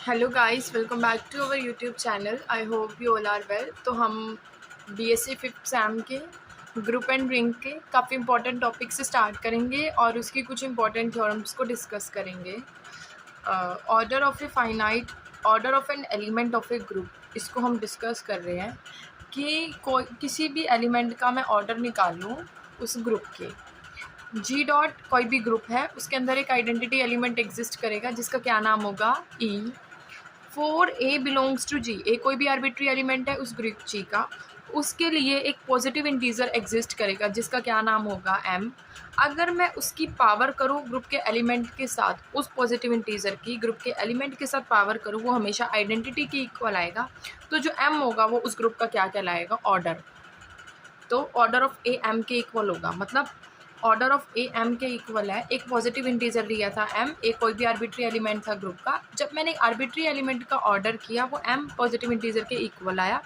Hello guys, welcome back to our YouTube channel. I hope you all are well. तो हम BSc fifth sem के group and ring के काफ़ी important topic से start करेंगे और उसकी कुछ इंपॉर्टेंट थ्योरम्स को डिस्कस करेंगे। Order of a finite, order of an element of a group, इसको हम डिस्कस कर रहे हैं कि कोई किसी भी एलिमेंट का मैं ऑर्डर निकालूँ उस ग्रुप के। जी डॉट कोई भी ग्रुप है, उसके अंदर एक आइडेंटिटी एलिमेंट एग्जिस्ट करेगा जिसका क्या नाम होगा, ई। फॉर ए बिलोंग्स टू जी, ए कोई भी आर्बिट्री एलिमेंट है उस ग्रुप जी का, उसके लिए एक पॉजिटिव इंटीजर एग्जिस्ट करेगा जिसका क्या नाम होगा, एम। अगर मैं उसकी पावर करूँ ग्रुप के एलिमेंट के साथ, उस पॉजिटिव इंटीजर की ग्रुप के एलिमेंट के साथ पावर करूँ, वो हमेशा आइडेंटिटी के इक्वल आएगा। तो जो एम होगा वो उस ग्रुप का क्या कहलाएगा, ऑर्डर। तो ऑर्डर ऑफ ए एम के इक्वल होगा, मतलब ऑर्डर ऑफ ए एम के इक्वल है। एक पॉजिटिव इंटीजर लिया था एम, एक कोई भी आर्बिट्री एलिमेंट था ग्रुप का। जब मैंने आर्बिट्री एलिमेंट का ऑर्डर किया वो एम पॉजिटिव इंटीजर के इक्वल आया।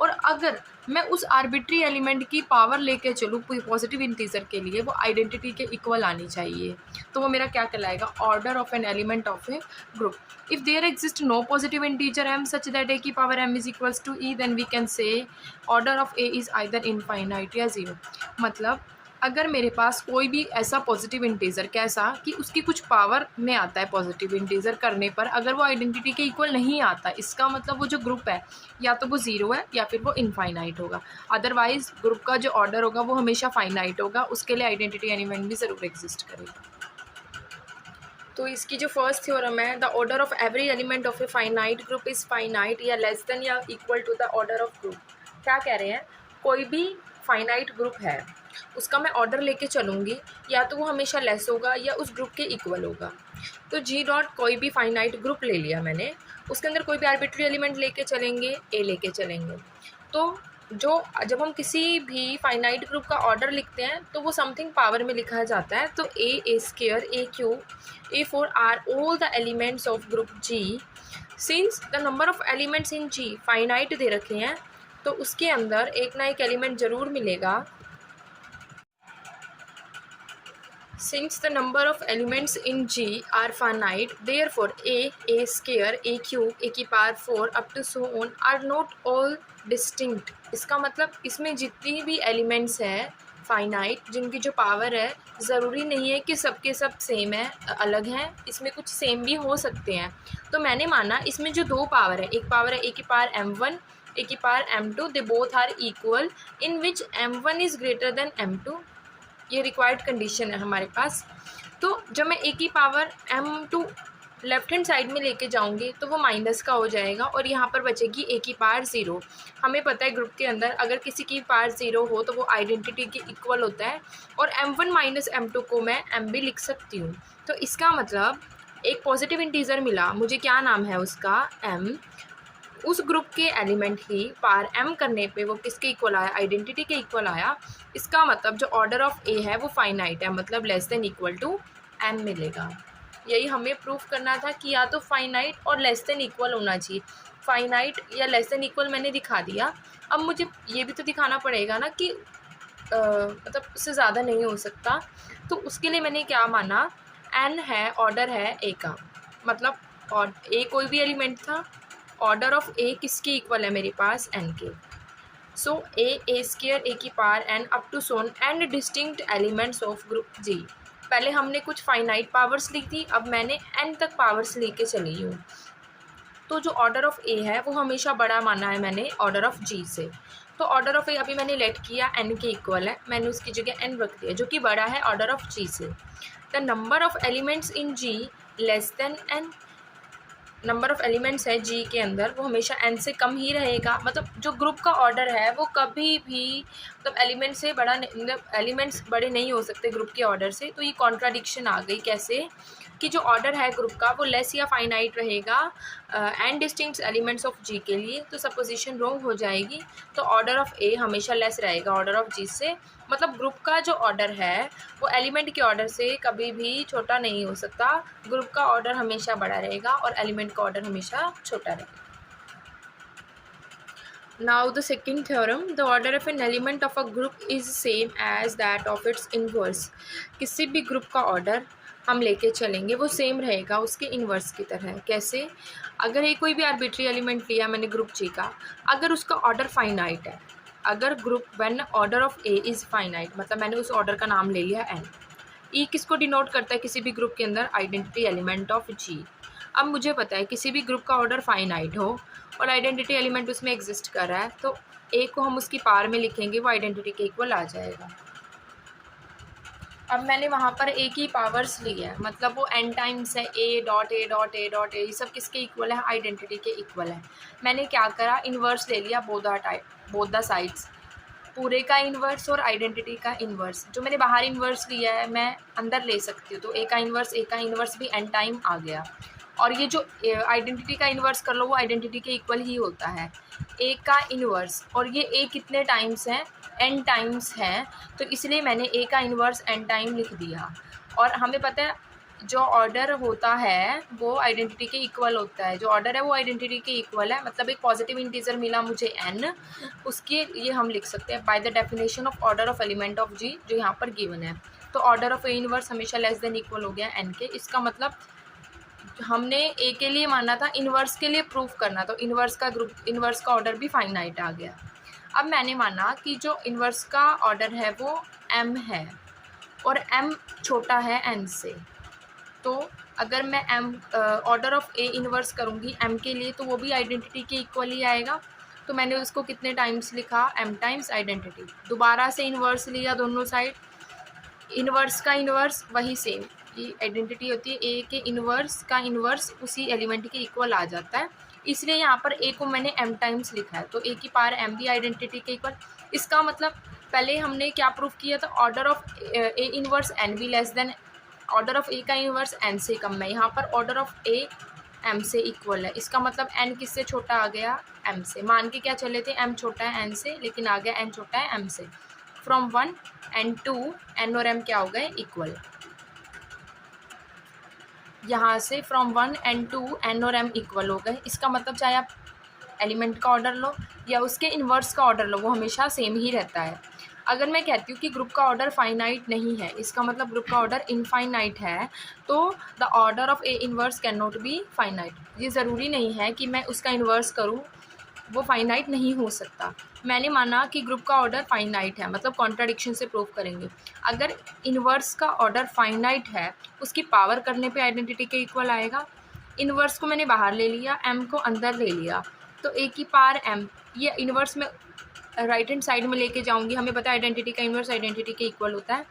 और अगर मैं उस आर्बिट्री एलिमेंट की पावर लेके चलूँ कोई पॉजिटिव इंटीजर के लिए, वो आइडेंटिटी के इक्वल आनी चाहिए। तो वो मेरा क्या कहलाएगा, order of an element of a group. If there exist no positive integer m such that a की power m is equals to e, then we can say order of a is either infinite या zero. मतलब अगर मेरे पास कोई भी ऐसा positive integer, कैसा कि उसकी कुछ पावर में आता है पॉजिटिव इंटीजर करने पर, अगर वो आइडेंटिटी के इक्वल नहीं आता, इसका मतलब वो जो ग्रुप है या तो वो ज़ीरो है या फिर वो इनफाइनाइट होगा। अदरवाइज ग्रुप का जो ऑर्डर होगा वो हमेशा फाइनाइट होगा, उसके लिए आइडेंटिटी एलिमेंट भी ज़रूर एग्जिस्ट करेगा। तो इसकी जो फर्स्ट थ्योरम है, the order of every element of a finite group is finite या लेस देन या equal to the order of group. क्या कह रहे हैं, कोई भी फाइनाइट ग्रुप है उसका मैं ऑर्डर लेके चलूँगी, या तो वो हमेशा लेस होगा या उस ग्रुप के इक्वल होगा। तो जी डॉट कोई भी फाइनाइट ग्रुप ले लिया मैंने, उसके अंदर कोई भी आर्बिट्री एलिमेंट लेके चलेंगे, ए लेके चलेंगे। तो जब हम किसी भी फाइनाइट ग्रुप का ऑर्डर लिखते हैं तो वो समथिंग पावर में लिखा जाता है। तो a square, a cube, a four are all the elements of group G. Since the number of elements in G finite they रखे हैं, तो उसके अंदर एक ना एक एलिमेंट ज़रूर मिलेगा। Since the number of elements in G are finite, therefore a square, a cube, a की power 4 up to so on are not all distinct। इसका मतलब इसमें जितनी भी एलिमेंट्स है फाइनाइट, जिनकी जो पावर है, ज़रूरी नहीं है कि सबके सब सेम है, अलग हैं, इसमें कुछ सेम भी हो सकते हैं। तो मैंने माना इसमें जो दो पावर है, एक पावर है ए की पावर m1, ए की power m2, they both are equal in which m1 is greater than m2। ये रिक्वायर्ड कंडीशन है हमारे पास। तो जब मैं ए की power m2 left hand side में लेके जाऊंगी तो वो माइनस का हो जाएगा और यहाँ पर बचेगी ए की पावर 0। हमें पता है ग्रुप के अंदर अगर किसी की पावर 0 हो तो वो आइडेंटिटी के इक्वल होता है, और m1 माइनस m2 को मैं m भी लिख सकती हूँ। तो इसका मतलब एक पॉजिटिव इंटीजर मिला मुझे, क्या नाम है उसका, m। उस ग्रुप के एलिमेंट की पावर m करने पे वो किसके इक्वल आया, आइडेंटिटी के इक्वल आया। इसका मतलब जो ऑर्डर ऑफ ए है वो फाइनाइट है, मतलब less than equal to m मिलेगा। यही हमें प्रूफ करना था कि या तो फाइनाइट और लेस देन इक्वल होना चाहिए। फाइनाइट या लेस देन इक्वल मैंने दिखा दिया, अब मुझे ये भी तो दिखाना पड़ेगा ना कि मतलब उससे ज़्यादा नहीं हो सकता। तो उसके लिए मैंने क्या माना, n है, ऑर्डर है ए का, मतलब और ए कोई भी एलिमेंट था, ऑर्डर ऑफ ए किसके इक्वल है मेरे पास, n के। सो ए स्क्वायर, ए की पावर n अप टू सोन and distinct elements of group G. पहले हमने कुछ फाइनाइट पावर्स ली थी, अब मैंने n तक पावर्स लेके चली हूँ। तो जो ऑर्डर ऑफ ए है वो हमेशा बड़ा माना है मैंने ऑर्डर ऑफ जी से। तो ऑर्डर ऑफ ए अभी मैंने लेट किया n के इक्वल है, मैंने उसकी जगह n रख दिया जो कि बड़ा है ऑर्डर ऑफ जी से। The number of elements in G less than n, number of elements है जी के अंदर वो हमेशा n से कम ही रहेगा। मतलब जो ग्रुप का ऑर्डर है वो कभी भी मतलब एलिमेंट से बड़ा, मतलब एलिमेंट्स बड़े नहीं हो सकते ग्रुप के ऑर्डर से। तो ये कॉन्ट्राडिक्शन आ गई, कैसे कि जो ऑर्डर है ग्रुप का वो लेस या फाइनाइट रहेगा एंड डिस्टिंक्ट एलिमेंट्स ऑफ जी के लिए। तो सपोजिशन रॉन्ग हो जाएगी। तो ऑर्डर ऑफ ए हमेशा लेस रहेगा ऑर्डर ऑफ जी से, मतलब ग्रुप का जो ऑर्डर है वो एलिमेंट के ऑर्डर से कभी भी छोटा नहीं हो सकता। ग्रुप का ऑर्डर हमेशा बड़ा रहेगा और एलिमेंट का ऑर्डर हमेशा छोटा रहेगा। Now the second theorem, the order of an element of a group is same as that of its inverse। किसी भी ग्रुप का ऑर्डर हम लेके चलेंगे वो सेम रहेगा उसके इन्वर्स की तरह। कैसे? अगर ये कोई भी आर्बिट्री एलिमेंट लिया मैंने ग्रुप जी का, अगर उसका ऑर्डर फाइनाइट है, अगर group when order of a is finite, मतलब मैंने उस ऑर्डर का नाम ले लिया एन। ई किसको डिनोट करता है किसी भी ग्रुप के अंदर? आइडेंटिटी एलिमेंट ऑफ जी। अब मुझे पता है किसी भी ग्रुप का ऑर्डर फाइनाइट हो और आइडेंटिटी एलिमेंट उसमें एग्जिस्ट कर रहा है, तो ए को हम उसकी पावर में लिखेंगे, वो आइडेंटिटी के इक्वल आ जाएगा। अब मैंने वहाँ पर ए की पावर्स ली है, मतलब वो एन टाइम्स है ए dot A dot A dot A, ये सब किसके इक्वल है? आइडेंटिटी के इक्वल है। मैंने क्या करा? इन्वर्स ले लिया बोथ द साइड्स, पूरे का इन्वर्स और आइडेंटिटी का इन्वर्स। जो मैंने बाहर इन्वर्स लिया है मैं अंदर ले सकती हूँ, तो ए का इन्वर्स भी एन टाइम आ गया। और ये जो आइडेंटिटी का इन्वर्स कर लो वो आइडेंटिटी के इक्वल ही होता है। ए का इन्वर्स, और ये ए कितने टाइम्स है? एन टाइम्स है, तो इसलिए मैंने ए का इन्वर्स एन टाइम लिख दिया। और हमें पता है जो ऑर्डर होता है वो आइडेंटिटी के इक्वल होता है, जो ऑर्डर है वो आइडेंटिटी के इक्वल है, मतलब एक पॉजिटिव इंटीजर मिला मुझे एन, उसके लिए हम लिख सकते हैं by the definition of order of element of G, जो यहाँ पर गिवन है। तो ऑर्डर ऑफ ए इनवर्स हमेशा लेस देन इक्वल हो गया एन के। इसका मतलब हमने ए के लिए माना था, इन्वर्स के लिए प्रूफ करना, तो इन्वर्स का ऑर्डर भी फाइनाइट आ गया। अब मैंने माना कि जो इन्वर्स का ऑर्डर है वो एम है और एम छोटा है एन से, तो अगर मैं m order of a inverse करूँगी एम के लिए तो वो भी आइडेंटिटी के इक्वल ही आएगा। तो मैंने उसको कितने टाइम्स लिखा? M times identity. दोबारा से इन्वर्स लिया दोनों साइड, इन्वर्स का इन्वर्स वही सेम, ये आइडेंटिटी होती है, ए के इन्वर्स का इन्वर्स उसी एलिमेंट के इक्वल आ जाता है, इसलिए यहाँ पर ए को मैंने एम टाइम्स लिखा है, तो ए की पावर एम भी आइडेंटिटी के इक्वल। इसका मतलब पहले हमने क्या प्रूफ किया था? Order of a inverse n भी less than order of a का इन्वर्स एन से कम है। यहाँ पर ऑर्डर ऑफ ए एम से इक्वल है, इसका मतलब एन किससे छोटा आ गया? एम से। मान के क्या चले थे? एम छोटा है एन से, लेकिन आ गया एन छोटा है एम से। फ्रॉम 1 एंड 2 एन और एम क्या हो गए? इक्वल। यहाँ से फ्रॉम 1 एंड 2 एन और एम इक्वल हो गए, इसका मतलब चाहे आप एलिमेंट का ऑर्डर लो या उसके इन्वर्स का ऑर्डर लो, वो हमेशा सेम ही रहता है। अगर मैं कहती हूँ कि ग्रुप का ऑर्डर फाइनाइट नहीं है, इसका मतलब ग्रुप का ऑर्डर इनफाइनाइट है, तो the order of a inverse can not be finite. ये ज़रूरी नहीं है कि मैं उसका इन्वर्स करूँ, वो फाइनाइट नहीं हो सकता। मैंने माना कि ग्रुप का ऑर्डर फाइनाइट है, मतलब कॉन्ट्राडिक्शन से प्रूव करेंगे। अगर इन्वर्स का ऑर्डर फाइनाइट है, उसकी पावर करने पे आइडेंटिटी के इक्वल आएगा। इन्वर्स को मैंने बाहर ले लिया, एम को अंदर ले लिया, तो ए की पावर एम, ये इन्वर्स में राइट हैंड साइड में लेके जाऊंगी, हमें पता है आइडेंटिटी का इन्वर्स आइडेंटिटी के इक्वल होता है।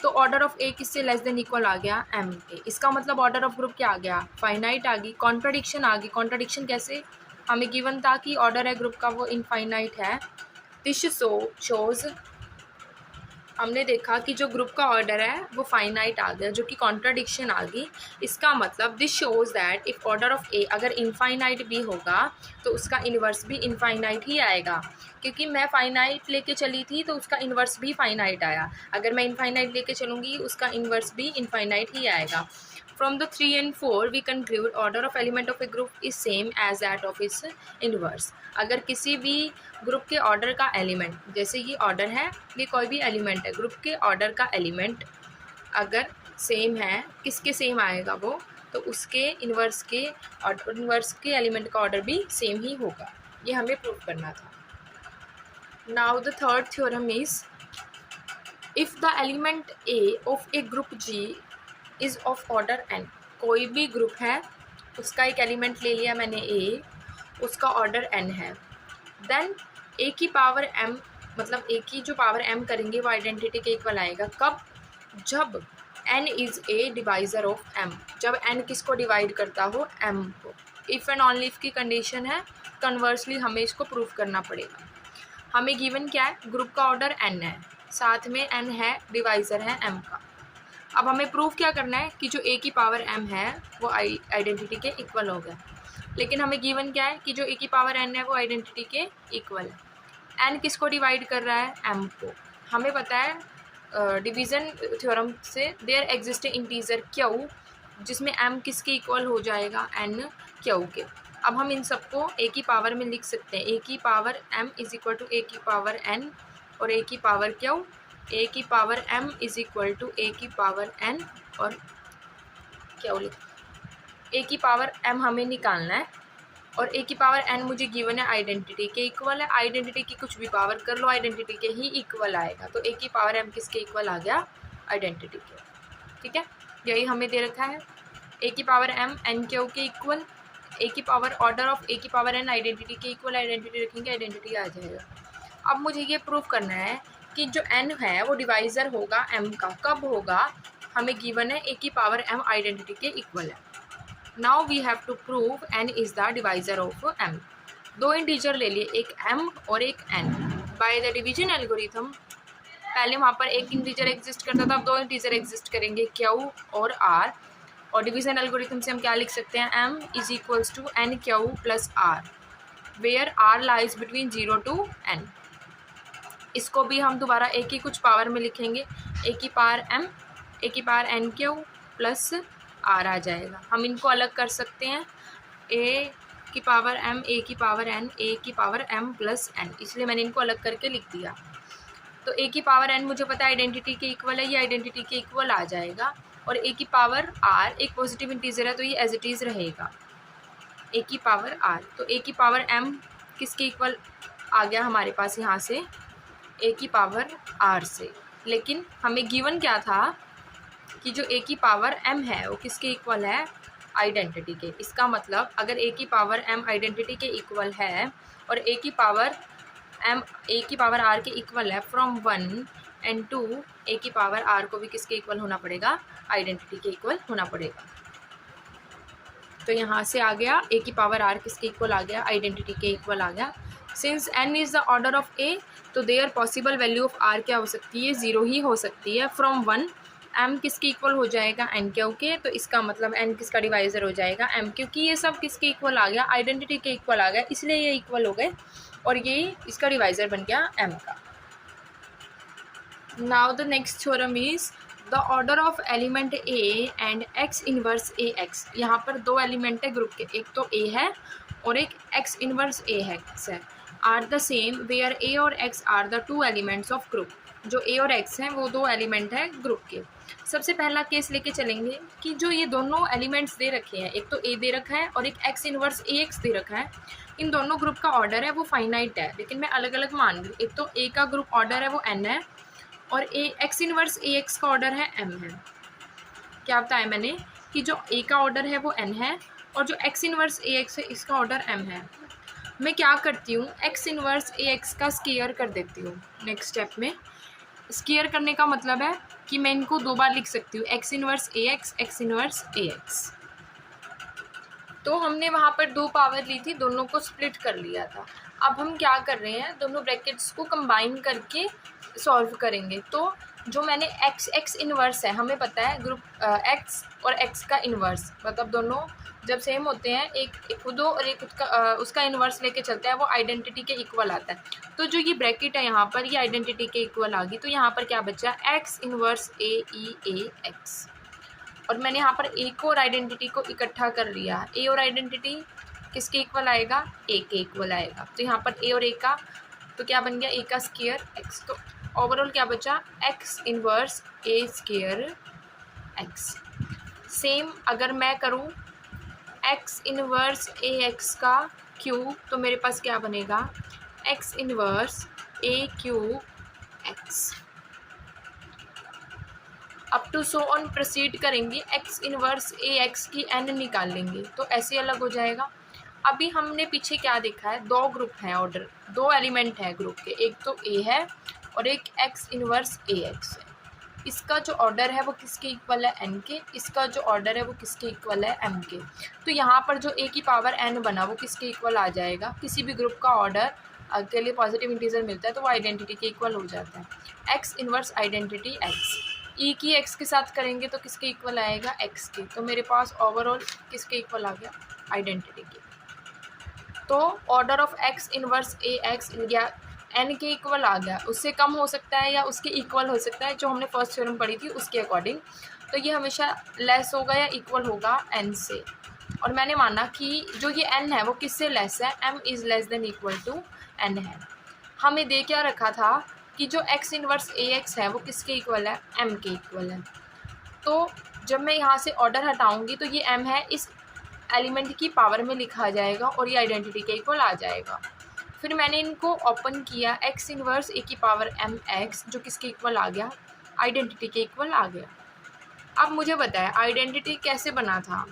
तो ऑर्डर ऑफ ए किससे लेस देन इक्वल आ गया? एम के। इसका मतलब ऑर्डर ऑफ ग्रुप क्या आ गया? फाइनाइट आ गई। कॉन्ट्राडिक्शन आ गई। कॉन्ट्राडिक्शन कैसे? हमें गिवन था कि ऑर्डर है ग्रुप का वो इनफाइनाइट है, दिस शोज, हमने देखा कि जो ग्रुप का ऑर्डर है वो फाइनाइट आ गया, जो कि कॉन्ट्राडिक्शन आ गई। इसका मतलब this shows that if order of a अगर इनफाइनाइट भी होगा तो उसका इन्वर्स भी इनफाइनाइट ही आएगा, क्योंकि मैं फाइनाइट लेके चली थी तो उसका इन्वर्स भी फाइनाइट आया। अगर मैं इनफाइनाइट लेके चलूँगी उसका इन्वर्स भी इनफाइनाइट ही आएगा। From the 3 and 4 we conclude order of element of a group is same as that of its inverse। अगर किसी भी ग्रुप के ऑर्डर का एलिमेंट, जैसे ये ऑर्डर है, ये कोई भी एलिमेंट है, ग्रुप के ऑर्डर का एलिमेंट अगर सेम है, किसके सेम आएगा वो? तो उसके इन्वर्स के एलिमेंट का ऑर्डर भी सेम ही होगा। ये हमें प्रूव करना था। Now the third theorem is if the element a of a group G is of order n. कोई भी ग्रुप है, उसका एक एलिमेंट ले लिया मैंने ए, उसका ऑर्डर एन है, देन ए की पावर एम, मतलब ए की जो पावर एम करेंगे वो आइडेंटिटी के इक्वल आएगा। कब? जब n is a divisor of m, जब एन किसको डिवाइड करता हो? एम को। इफ़ एंड ओनली इफ़ की कंडीशन है, कन्वर्सली हमें इसको प्रूफ करना पड़ेगा। हमें गिवन क्या है? ग्रुप का ऑर्डर एन है, साथ में एन है, डिवाइज़र है एम का। अब हमें प्रूफ क्या करना है कि जो ए की पावर एम है वो आइडेंटिटी के इक्वल हो गया, लेकिन हमें गिवन क्या है कि जो ए की पावर एन है वो आइडेंटिटी के इक्वल है। एन किसको डिवाइड कर रहा है? एम को। हमें पता है डिवीज़न थ्योरम से देयर एग्जिस्ट इंटीजर क्यू, जिसमें एम किसके इक्वल हो जाएगा? एन क्यू के। अब हम इन सबको ए की पावर में लिख सकते हैं, ए की power m is equal to a की पावर एन और ए की पावर क्यू, ए की power m is equal to a की पावर एन और क्या लिख, ए की पावर m हमें निकालना है और ए की पावर n मुझे गिवन है आइडेंटिटी के इक्वल है। आइडेंटिटी की कुछ भी पावर कर लो, आइडेंटिटी के ही इक्वल आएगा। तो ए की पावर m किसके इक्वल आ गया, आइडेंटिटी के। ठीक है, यही हमें दे रखा है, ए की पावर m n क्यू के इक्वल, ए की पावर ऑर्डर ऑफ ए की पावर n आइडेंटिटी के इक्वल, आइडेंटिटी रखेंगे आइडेंटिटी आ जाएगा। अब मुझे ये प्रूव करना है कि जो n है वो डिवाइज़र होगा m का, कब होगा, हमें गिवन है ए की पावर m आइडेंटिटी के इक्वल है। Now we have to prove n is the divisor of m। दो इंटीजर ले लिए, एक m और एक n। By the division algorithm पहले वहाँ पर एक इंटीजर एग्जिस्ट करता था, अब दो इंटीजर एग्जिस्ट करेंगे q और r, और डिवीजन एल्गोरिथम से हम क्या लिख सकते हैं, m is equals to n q plus r, where r lies between 0 to n। इसको भी हम दोबारा ए की कुछ पावर में लिखेंगे, ए की पावर m, ए की power n Q plus r आ जाएगा। हम इनको अलग कर सकते हैं, a की पावर m, a की पावर n, a की पावर m प्लस n, इसलिए मैंने इनको अलग करके लिख दिया। तो a की पावर n मुझे पता है आइडेंटिटी के इक्वल है, ये आइडेंटिटी के इक्वल आ जाएगा। और a की पावर r एक पॉजिटिव इंटीजर है तो ये एज इट इज़ रहेगा, a की पावर r। तो a की पावर m किसके इक्वल आ गया हमारे पास यहाँ से, a की पावर r से। लेकिन हमें गिवन क्या था कि जो a की पावर m है वो किसके इक्वल है, आइडेंटिटी के। इसका मतलब अगर a की पावर m आइडेंटिटी के इक्वल है और a की पावर m a की पावर r के इक्वल है फ्रॉम 1 एंड 2, a की पावर r को भी किसके इक्वल होना पड़ेगा, आइडेंटिटी के इक्वल होना पड़ेगा। तो यहाँ से आ गया a की पावर r किसके इक्वल आ गया, आइडेंटिटी के इक्वल आ गया। Since n is the order of a, तो there possible value of r क्या हो सकती है, 0 ही हो सकती है। फ्रॉम 1 m किसके इक्वल हो जाएगा, n क्यू के, तो इसका मतलब n किसका डिवाइज़र हो जाएगा, m, क्योंकि ये सब किसके इक्वल आ गया, आइडेंटिटी के इक्वल आ गया, इसलिए ये इक्वल हो गए और ये इसका डिवाइज़र बन गया m का। Now the next theorem is the order of element a and x inverse a x. यहाँ पर दो एलिमेंट है ग्रुप के, एक तो a है और एक x इनवर्स a है, are the same where a और x are the two elements of group. जो a और x हैं वो दो एलिमेंट हैं ग्रुप के। सबसे पहला केस लेके चलेंगे कि जो ये दोनों एलिमेंट्स दे रखे हैं, एक तो a दे रखा है और एक x इनवर्स ए एक्स दे रखा है, इन दोनों ग्रुप का ऑर्डर है वो फाइनाइट है, लेकिन मैं अलग अलग मान रही हूँ। एक तो a का ग्रुप ऑर्डर है वो n है और x इनवर्स ए एक्स का ऑर्डर है m है। क्या बताया मैंने कि जो a का ऑर्डर है वो n है और जो x इनवर्स ए एक्स है इसका ऑर्डर m है। मैं क्या करती हूँ, x इनवर्स ए एक्स का स्केयर कर देती हूँ। नेक्स्ट स्टेप में स्केयर करने का मतलब है कि मैं इनको दो बार लिख सकती हूँ, x inverse a x, x inverse a x. तो हमने वहाँ पर दो पावर ली थी, दोनों को स्प्लिट कर लिया था। अब हम क्या कर रहे हैं, दोनों ब्रैकेट्स को कंबाइन करके सॉल्व करेंगे। तो जो मैंने x इनवर्स है, हमें पता है ग्रुप x और x का इन्वर्स, मतलब दोनों जब सेम होते हैं, एक खुद और एक उसका इन्वर्स लेके चलता है, वो आइडेंटिटी के इक्वल आता है। तो जो ये ब्रैकेट है यहाँ पर, ये आइडेंटिटी के इक्वल आ गई। तो यहाँ पर क्या बचा, x इनवर्स ए ई ए एक्स। और मैंने यहाँ पर ए को और आइडेंटिटी को इकट्ठा कर लिया। ए और आइडेंटिटी किसके इक्वल आएगा, ए के इक्वल आएगा। तो यहाँ पर ए और ए का तो क्या बन गया, ए का स्केयर एक्स। तो ओवरऑल क्या बचा, x inverse a square x. Same अगर मैं करूँ एक्स इनवर्स ए एक्स का क्यूब, तो मेरे पास क्या बनेगा, x inverse a cube x. Up to so on proceed करेंगे, एक्स इनवर्स ए एक्स की एन निकाल लेंगे तो ऐसे अलग हो जाएगा। अभी हमने पीछे क्या देखा है, दो ग्रुप हैं, ऑर्डर दो एलिमेंट है ग्रुप के, एक तो ए है और एक एक्स इनवर्स ए एक्स है। इसका जो ऑर्डर है वो किसके इक्वल है, एन के। इसका जो ऑर्डर है वो किसके इक्वल है, एम के। तो यहाँ पर जो ए की पावर एन बना वो किसके इक्वल आ जाएगा, किसी भी ग्रुप का ऑर्डर के लिए पॉजिटिव इंटीजर मिलता है तो वो आइडेंटिटी के इक्वल हो जाता है। एक्स इनवर्स आइडेंटिटी एक्स, ई की एक्स के साथ करेंगे तो किसके इक्वल आएगा, एक्स के। तो मेरे पास ओवरऑल किसके इक्वल आ गया, आइडेंटिटी के। तो order of x inverse a x या एन के इक्वल आ गया। उससे कम हो सकता है या उसके इक्वल हो सकता है, जो हमने फर्स्ट थ्योरम पढ़ी थी उसके अकॉर्डिंग। तो ये हमेशा लेस होगा या इक्वल होगा एन से। और मैंने माना कि जो ये एन है वो किससे लेस है, m is less than equal to n है। हमें दे क्या रखा था कि जो एक्स इनवर्स ए एक्स है वो किसके इक्वल है, एम के इक्वल है। तो जब मैं यहाँ से ऑर्डर हटाऊँगी तो ये m है इस एलिमेंट की पावर में लिखा जाएगा और ये आइडेंटिटी के इक्वल आ जाएगा। फिर मैंने इनको ओपन किया, x इनवर्स a की पावर m x जो किसके इक्वल आ गया, आइडेंटिटी के इक्वल आ गया। अब मुझे बताया आइडेंटिटी कैसे बना था।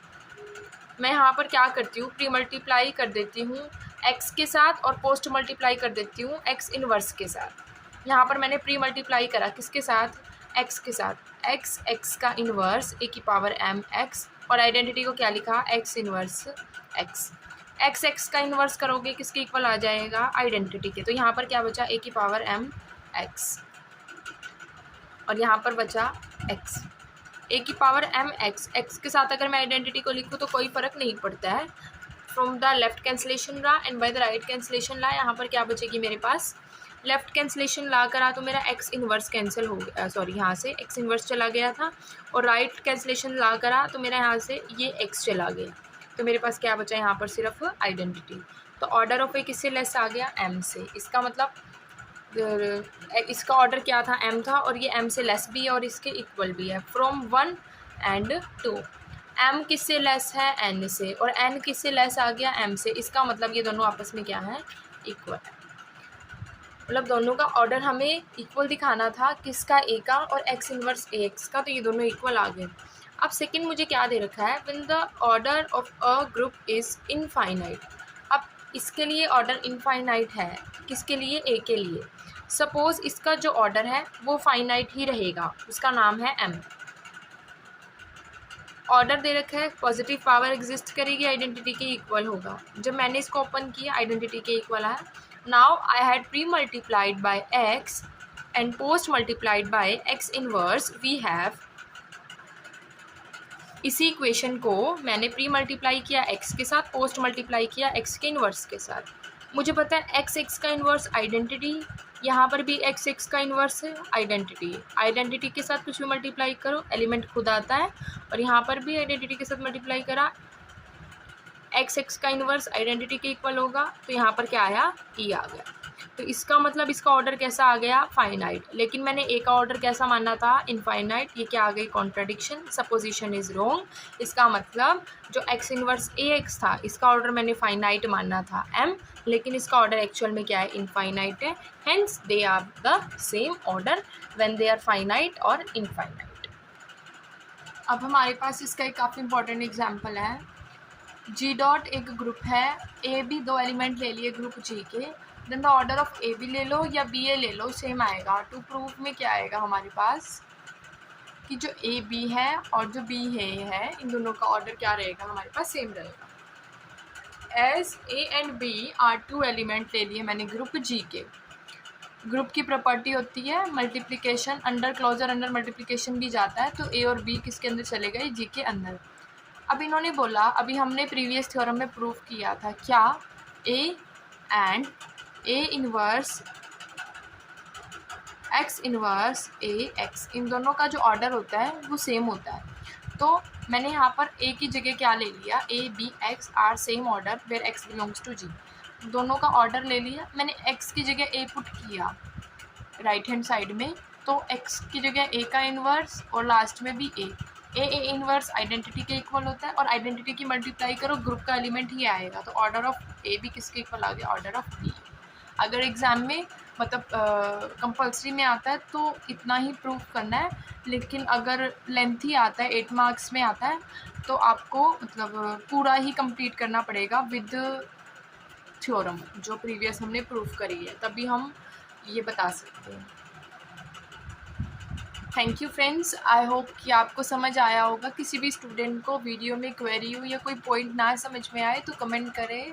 मैं यहाँ पर क्या करती हूँ, प्री मल्टीप्लाई कर देती हूँ x के साथ और पोस्ट मल्टीप्लाई कर देती हूँ x इनवर्स के साथ। यहाँ पर मैंने प्री मल्टीप्लाई करा किसके साथ, x के साथ, x का इनवर्स a की पावर m x और आइडेंटिटी को क्या लिखा, x इनवर्स x का इन्वर्स करोगे किसके इक्वल आ जाएगा, आइडेंटिटी के। तो यहाँ पर क्या बचा, a की पावर m x और यहाँ पर बचा x, a की पावर m x के साथ अगर मैं आइडेंटिटी को लिखूँ तो कोई फ़र्क नहीं पड़ता है। From the left cancellation law and by the right cancellation law, यहाँ पर क्या बचेगी मेरे पास, लेफ़्ट कैंसलेशन ला करा तो मेरा x इन्वर्स कैंसिल हो गया, सॉरी यहाँ से x इन्वर्स चला गया था, और राइट कैंसलेशन ला करा तो मेरा यहाँ से ये x चला गया। तो मेरे पास क्या बचा यहाँ पर, सिर्फ आइडेंटिटी। तो ऑर्डर ऑफ ए किससे लेस आ गया, m से। इसका मतलब इसका ऑर्डर क्या था, m था, और ये m से लेस भी है और इसके इक्वल भी है। फ्रॉम 1 एंड 2, m किससे लेस है, n से, और n किससे लेस आ गया, m से। इसका मतलब ये दोनों आपस में क्या है, इक्वल है। मतलब दोनों का ऑर्डर हमें इक्वल दिखाना था, किसका, a का और x इनवर्स ax का, तो ये दोनों इक्वल आ गए। अब सेकंड मुझे क्या दे रखा है, when the order of a group is infinite. अब इसके लिए ऑर्डर इनफाइनाइट है, किसके लिए, a के लिए। सपोज़ इसका जो ऑर्डर है वो फाइनाइट ही रहेगा, उसका नाम है m। ऑर्डर दे रखा है, पॉजिटिव पावर एग्जिस्ट करेगी, आइडेंटिटी के इक्वल होगा। जब मैंने इसको ओपन किया आइडेंटिटी के इक्वल है। Now I had pre multiplied by x and post multiplied by x inverse, we have, इसी इक्वेशन को मैंने प्री मल्टीप्लाई किया x के साथ, पोस्ट मल्टीप्लाई किया x के इन्वर्स के साथ। मुझे पता है x का इन्वर्स आइडेंटिटी, यहाँ पर भी x का इन्वर्स है आइडेंटिटी। आइडेंटिटी के साथ कुछ भी मल्टीप्लाई करो एलिमेंट खुद आता है, और यहाँ पर भी आइडेंटिटी के साथ मल्टीप्लाई करा, x का इन्वर्स आइडेंटिटी के इक्वल होगा, तो यहाँ पर क्या आया, e आ गया। तो इसका मतलब इसका ऑर्डर कैसा आ गया, फाइनाइट। लेकिन मैंने a का ऑर्डर कैसा मानना था, इनफाइनाइट। ये क्या आ गई, कॉन्ट्राडिक्शन, सपोजिशन इज रॉन्ग। इसका मतलब जो x इनवर्स ax था इसका ऑर्डर मैंने फाइनाइट मानना था m, लेकिन इसका ऑर्डर एक्चुअल में क्या है, इनफाइनाइट है। Hence they are the same order when they are finite और इनफाइनाइट। अब हमारे पास इसका एक काफ़ी इंपॉर्टेंट एग्जाम्पल है। g डॉट एक ग्रुप है, a b दो एलिमेंट ले लिए ग्रुप g के, then the order of a b ले लो या बी ए ले लो, सेम आएगा। टू प्रूफ में क्या आएगा हमारे पास कि जो ए बी है और जो बी है इन दोनों का ऑर्डर क्या रहेगा, हमारे पास सेम रहेगा। As a and b are two element ले लिए मैंने ग्रुप जी के। ग्रुप की प्रॉपर्टी होती है multiplication, under closure under multiplication भी जाता है, तो ए और बी किसके अंदर चले गए, जी के अंदर। अब इन्होंने बोला, अभी हमने प्रीवियस थ्योरम में प्रूफ किया था क्या, a and a inverse x inverse a x, इन दोनों का जो ऑर्डर होता है वो सेम होता है। तो मैंने यहाँ पर ए की जगह क्या ले लिया, a b x are same order where x belongs to G. दोनों का ऑर्डर ले लिया मैंने, एक्स की जगह ए पुट किया राइट हैंड साइड में, तो एक्स की जगह ए का इनवर्स और लास्ट में भी ए इनवर्स आइडेंटिटी के इक्वल होता है, और आइडेंटिटी की मल्टीप्लाई करो ग्रुप का एलिमेंट ही आएगा। तो ऑर्डर ऑफ ए भी किसके इक्वल आ गया, ऑर्डर ऑफ बी। अगर एग्ज़ाम में मतलब कंपल्सरी में आता है तो इतना ही प्रूफ करना है, लेकिन अगर लेंथी आता है 8 मार्क्स में आता है तो आपको मतलब पूरा ही कंप्लीट करना पड़ेगा विद थ्योरम जो प्रीवियस हमने प्रूफ करी है, तभी हम ये बता सकते हैं। Thank you friends, I hope कि आपको समझ आया होगा। किसी भी स्टूडेंट को वीडियो में क्वेरी हो या कोई पॉइंट ना समझ में आए तो कमेंट करें।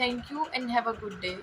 Thank you and have a good day.